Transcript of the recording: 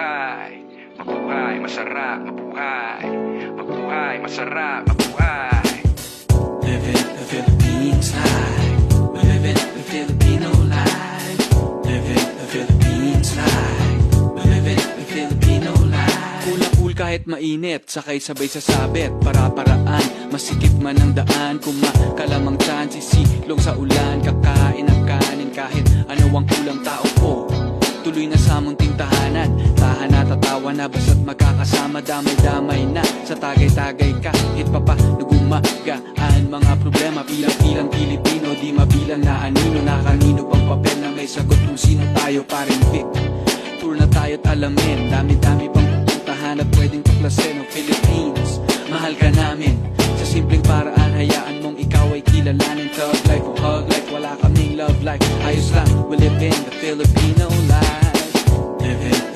mabuhay. Mabuhay, masarap, mabuhay. Mabuhay, masarap, mabuhay. Living the Philippines life. We're living the Filipino life. Living the Philippines life. We're living the Filipino life. Cool kahit mainit, sakay sabay sa sabit. Para-paraan, masikip man ang daan. Kumakalamang tiyan, sisilong sa ulan. Kakain ang kanin kahit ano ang kulang tao ko. Tuloy na sa munting tahanan. Tahan na, tatawa na, basta't magkakasama. Damay-damay na, sa tagay-tagay kahit pa nagumagaan. Mga problema, pilang-pilang Pilipino. Di mabilang na anino, na kanino pang papel na may sagot kung sino tayo. Paring Vic, tour na tayo't alamin. Dami-dami pang pupuntahan at pwedeng tuklasin. O Philippines, mahal ka namin. Sa simpleng paraan, hayaan mong ikaw ay kilalanin. Thug life o hug life, wala kaming love life. Ayos lang, we live in the Filipino life. Live in